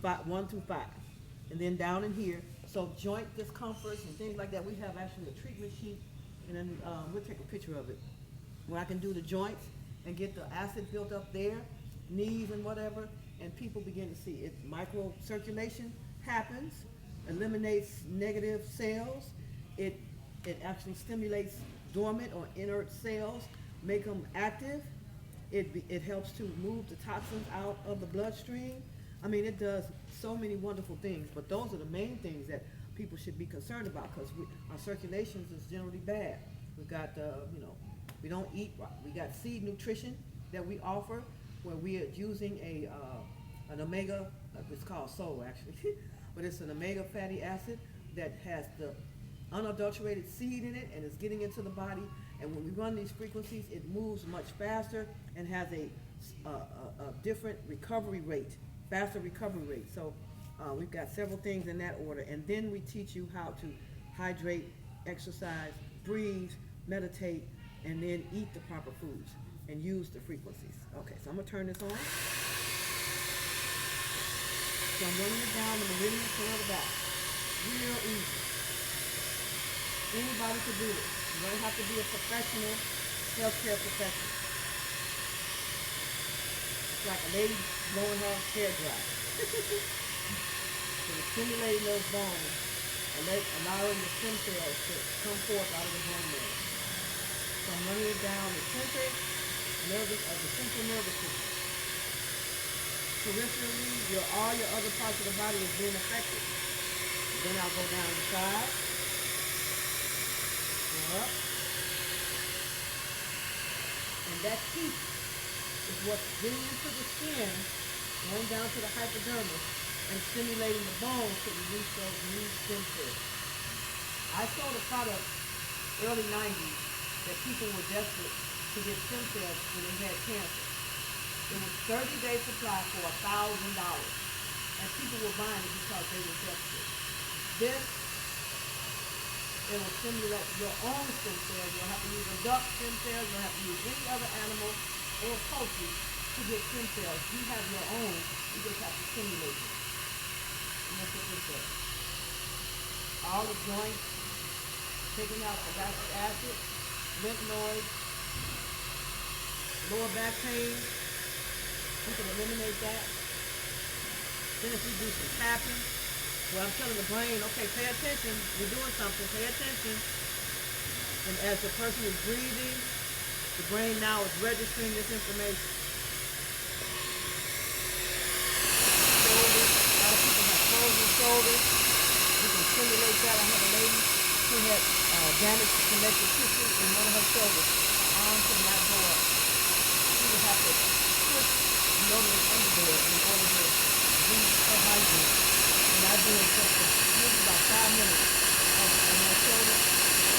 1 through 5, and then down in here. So joint discomforts and things like that, we have actually a treatment sheet, and then we'll take a picture of it, where I can do the joints and get the acid built up there, knees and whatever, and people begin to see it. Microcirculation happens, eliminates negative cells. It actually stimulates dormant or inert cells, make them active. It helps to move the toxins out of the bloodstream. I mean, it does so many wonderful things, but those are the main things that people should be concerned about, because our circulations is generally bad. We've got, we don't eat right. We got seed nutrition that we offer, where we are using an omega, it's called SOL actually, but it's an omega fatty acid that has the unadulterated seed in it, and it's getting into the body. And when we run these frequencies, it moves much faster and has a different recovery rate, faster recovery rate. So we've got several things in that order. And then we teach you how to hydrate, exercise, breathe, meditate, and then eat the proper foods and use the frequencies. Okay, so I'm gonna turn this on. So I'm running it down the meridian to the back. Real easy. Anybody can do it. You don't have to be a professional healthcare professional. It's like a lady blowing her hair dry. So it's stimulating those bones and allowing the stem cells to come forth out of the bone marrow. So I'm running it down the central nervous system. Peripherally, all your other parts of the body is being affected. Then I'll go down the side. Up. And that heat is what's getting into the skin, going down to the hypodermis, and stimulating the bones to release those new stem cells. I saw the product early 90s that people were desperate to get stem cells when they had cancer. It was 30-day supply for $1,000, and people were buying it because they were desperate. This, it will stimulate your own stem cells. You'll have to use a duck stem cells. You'll have to use any other animal or poultry to get stem cells. You have your own. You just have to stimulate it. And that's what this does. all the joints, taking out gastric acid, lymph nodes, lower back pain. We can eliminate that. Then if we do some tapping, well, I'm telling the brain, okay, pay attention. You're doing something. Pay attention. And as the person is breathing, the brain now is registering this information. Shoulders. A lot of people have frozen shoulders. You can stimulate that. I had a lady who had damage to connective tissue in one of her shoulders. Her arm could not go up. She would have to push the lower underbed in order to breathe her hygiene. And I do it just for maybe about 5 minutes on my shoulder.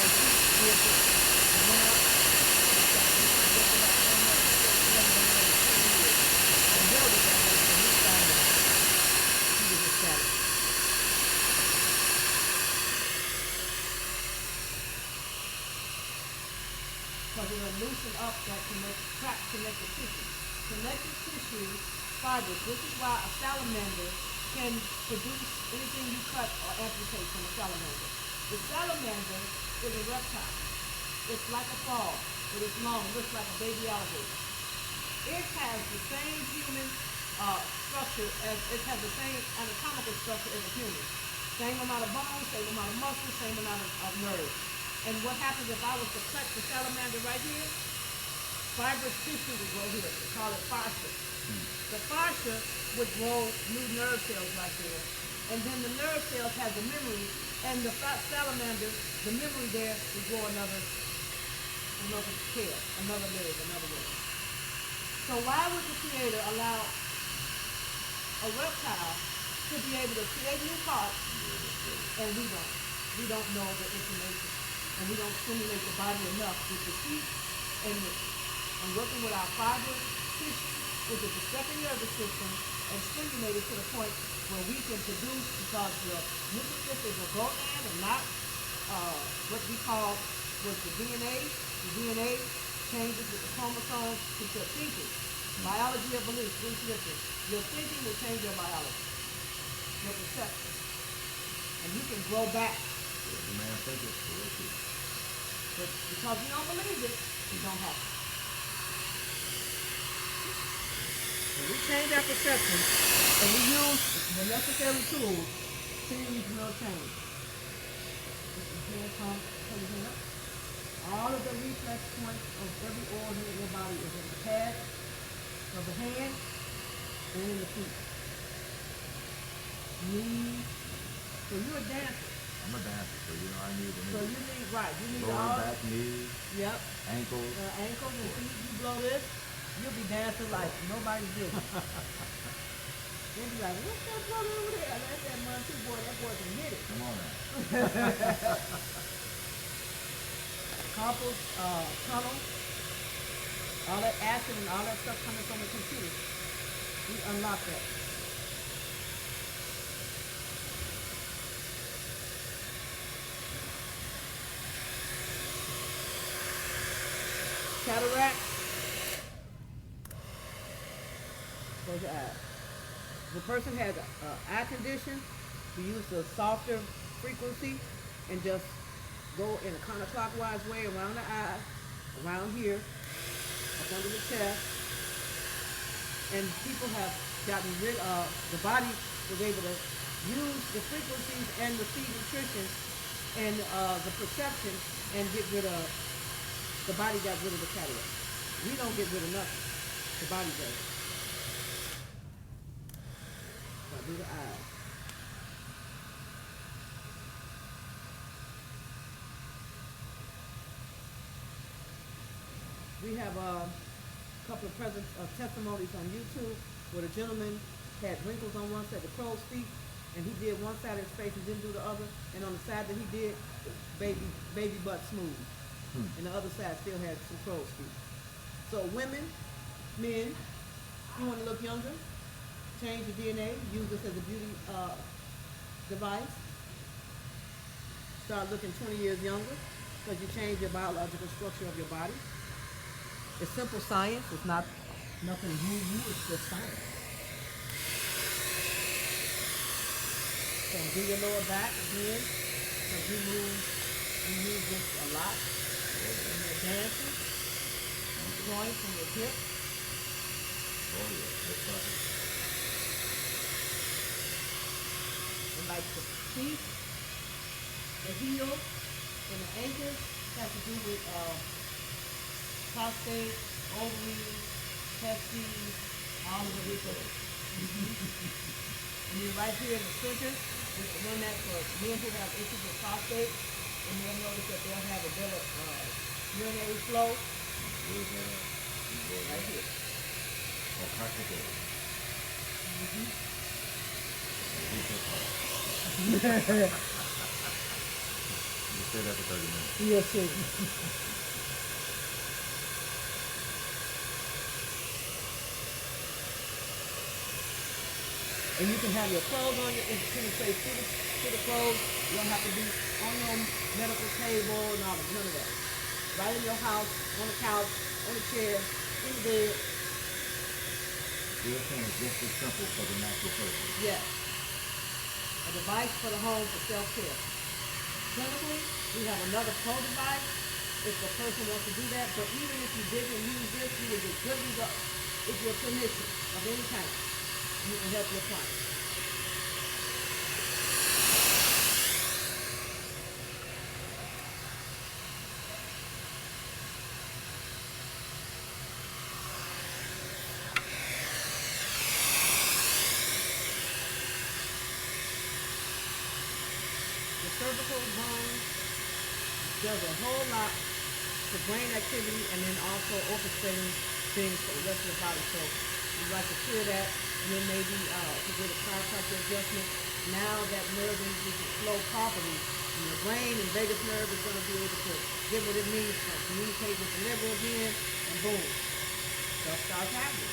And she did it. I went up. And just about 1 month. She hasn't been there in 10 years. And held it that way for me 5 minutes. She was ecstatic. Because it'll loosen up that trapped connective tissue. Connective tissue fibers. This is why a salamander can produce anything you cut or amputate from a salamander. The salamander is a reptile. It's like a frog, but it's long. It looks like a baby alligator. It has the same human structure as, it has the same anatomical structure as a human. Same amount of bones, same amount of muscles, same amount of nerves. And what happens if I was to cut the salamander right here? Fibrous tissue would grow here. We call it fascia. The fascia would grow new nerve cells right there. And then the nerve cells have the memory, and the salamander, the memory there would grow another tail, another leg, another leg. So why would the Creator allow a reptile to be able to create new parts, and we don't? We don't know the information, and we don't stimulate the body enough with the heat and working with our fibrous tissue, which is the second nervous system, and stimulate it to the point where we can produce, because the nucleus is a gland and not what we call was the DNA. The DNA changes with the chromosomes to your thinking. Biology of belief, your thinking will change your biology, your perception. And you can grow back. The man think it's correct. But because you don't believe it, you don't have it. When we change our perception and we use the necessary tools, things will change. All of the reflex points of every organ in your body is in the pad of the hand and in the feet. Knees. So you're a dancer. I'm a dancer, so I need the So you need, right, you need lower all, back, knees, yep, ankles. ankles and feet. You blow this, you'll be dancing like nobody's business. They'll be like, what's that brother over there? That's that Monty boy, that boy can hit it. Come on now. Carpal tunnel, all that acid and all that stuff coming from the computer. We unlock that. Cataract. Close your eyes. The person has an eye condition. We use the softer frequency and just go in a counterclockwise way around the eye, around here, up under the chest. And people have gotten rid of, the body was able to use the frequencies and the feed nutrition and the perception and get rid of, the body got rid of the cataract. We don't get rid of nothing. The body does it. So I do the eyes. We have a couple of testimonies on YouTube where the gentleman had wrinkles on one side, the crow's feet, and he did one side of his face and didn't do the other, and on the side that he did, baby butt smooth. And the other side still had some crow's feet. So women, men, you want to look younger, change your DNA, use this as a beauty device. Start looking 20 years younger because you change your biological structure of your body. It's simple science. It's not nothing woo-woo. It's just science. So do your lower back again. because you use this a lot when you're dancing, joints from your hips. Oh yeah, that's right. And like the feet, the heels, and the ankles have to do with prostate, ovaries, testes, all of the research. And then right here in the center, is the one that for men who have issues with prostate, and they'll notice that they'll have a better urinary flow. Where's that at? Right here. Oh, practical. You stay there for 30 minutes. Yes, sir. And you can have your clothes on, it penetrates through the clothes. You don't have to be on your medical table and all that, none of that. Right in your house, on the couch, on the chair, in the bed. So you're saying it's just as simple for the natural person? Yes. A device for the home for self-care. Clinically, we have another pro device if the person wants to do that, but even if you didn't use this, you would get good results if your clinician of any kind. You can help your client. The cervical bone does a whole lot for brain activity and then also orchestrating things for the rest of the body. So we like to clear that, and then maybe to get a chiropractic adjustment. Now that nerve energy can flow properly, and your brain and vagus nerve is going to be able to get what it needs to communicate with the liver again, and boom, stuff starts happening.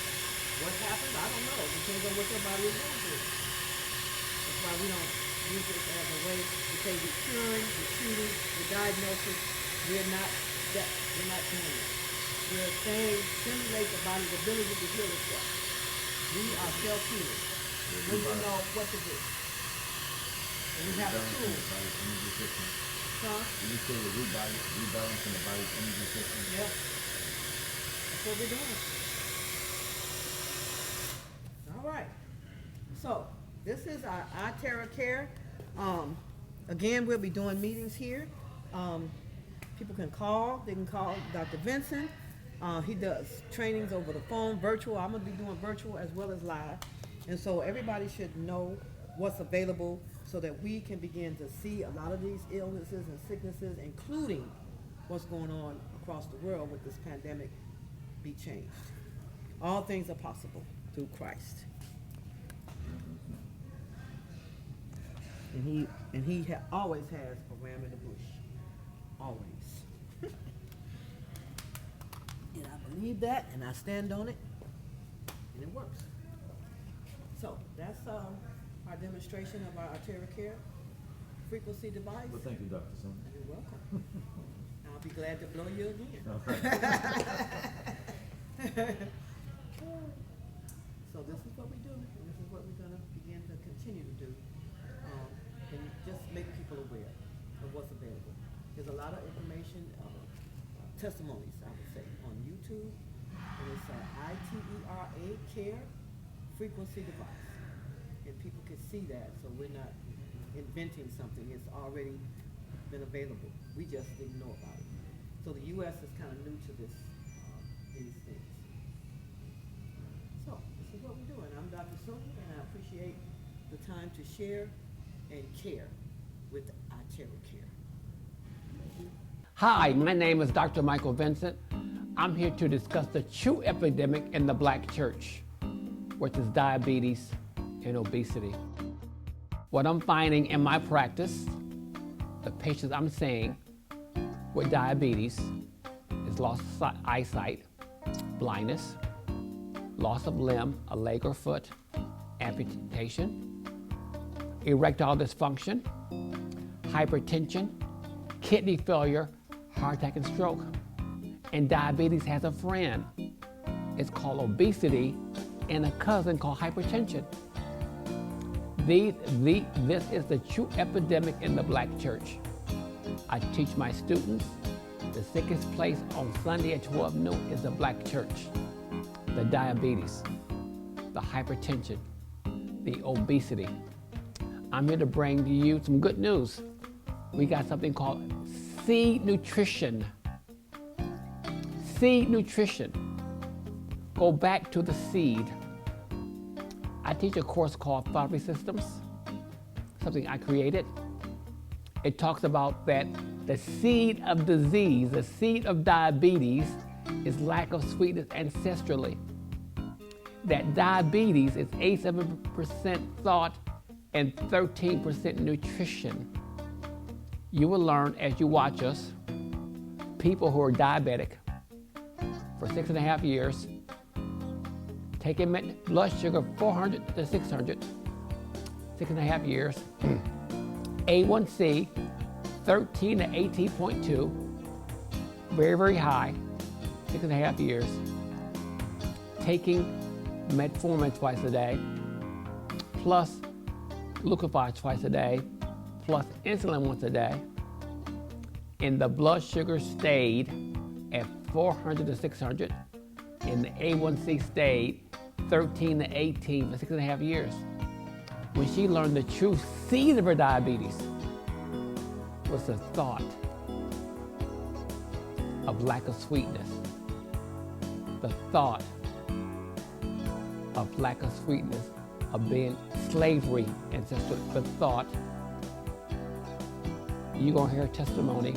What happens? I don't know. It depends on what your body is going through. That's why we don't use this as a way to say we're curing, we're treating, we're diagnosing. We're not that. We're not doing that. We're saying stimulate the body's ability to heal itself. We are self-healing. We will know what to do. And we have Rebalance in tools. the body's energy system. Huh? Did you say the rebalance in the body's energy system? Yep. That's what we're doing. All right. So this is our Terahertz. Again, we'll be doing meetings here. People can call. They can call Dr. Vincent. He does trainings over the phone, virtual. I'm going to be doing virtual as well as live. And so everybody should know what's available so that we can begin to see a lot of these illnesses and sicknesses, including what's going on across the world with this pandemic, be changed. All things are possible through Christ. And he always has a ram in the bush. Always. And I believe that, and I stand on it, and it works. So that's our demonstration of our Terahertz Frequency device. Well, thank you, Dr. Summer. You're welcome. I'll be glad to blow you again. So this is what we do, and this is what we're going to begin to continue to do, and just make people aware of what's available. There's a lot of information, testimonies, I would say, on YouTube, and it's ITERA Care Frequency Device, and people can see that, so we're not inventing something. It's already been available. We just didn't know about it. So the U.S. is kind of new to these things. So this is what we're doing. I'm Dr. Summer, and I appreciate the time to share and care with Terahertz. Hi, my name is Dr. Michael Vincent. I'm here to discuss the true epidemic in the black church, which is diabetes and obesity. What I'm finding in my practice, the patients I'm seeing with diabetes is loss of eyesight, blindness, loss of limb, a leg or foot, amputation, erectile dysfunction, hypertension, kidney failure, heart attack and stroke. And diabetes has a friend. It's called obesity and a cousin called hypertension. This is the true epidemic in the black church. I teach my students the sickest place on Sunday at 12 noon is the black church. The diabetes, the hypertension, the obesity. I'm here to bring to you some good news. We got something called seed nutrition. Seed nutrition. Go back to the seed. I teach a course called Therapy Systems, something I created. It talks about that the seed of disease, the seed of diabetes, is lack of sweetness ancestrally. That diabetes is 87% thought and 13% nutrition. You will learn as you watch us, people who are diabetic for 6.5 years, taking blood sugar 400 to 600, 6.5 years, A1C 13 to 18.2, very, very high, 6.5 years, taking metformin twice a day, plus glucophage twice a day, plus insulin once a day, and the blood sugar stayed at 400 to 600, and the A1C stayed 13 to 18 for 6.5 years. When she learned the true seed of her diabetes was the thought of lack of sweetness, the thought of lack of sweetness, of being slavery ancestor, the thought. You're gonna hear testimony.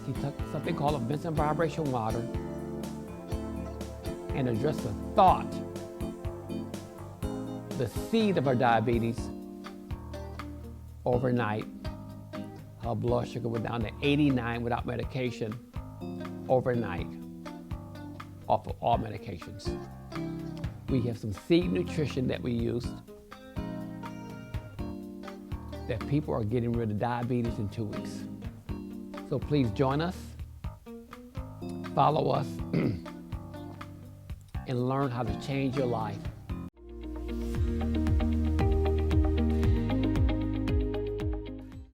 He took something called a Vincent vibration water and addressed the thought, the seed of her diabetes. Overnight, her blood sugar went down to 89 without medication, overnight, off of all medications. We have some seed nutrition that we used that people are getting rid of diabetes in 2 weeks. So please join us, follow us, and learn how to change your life.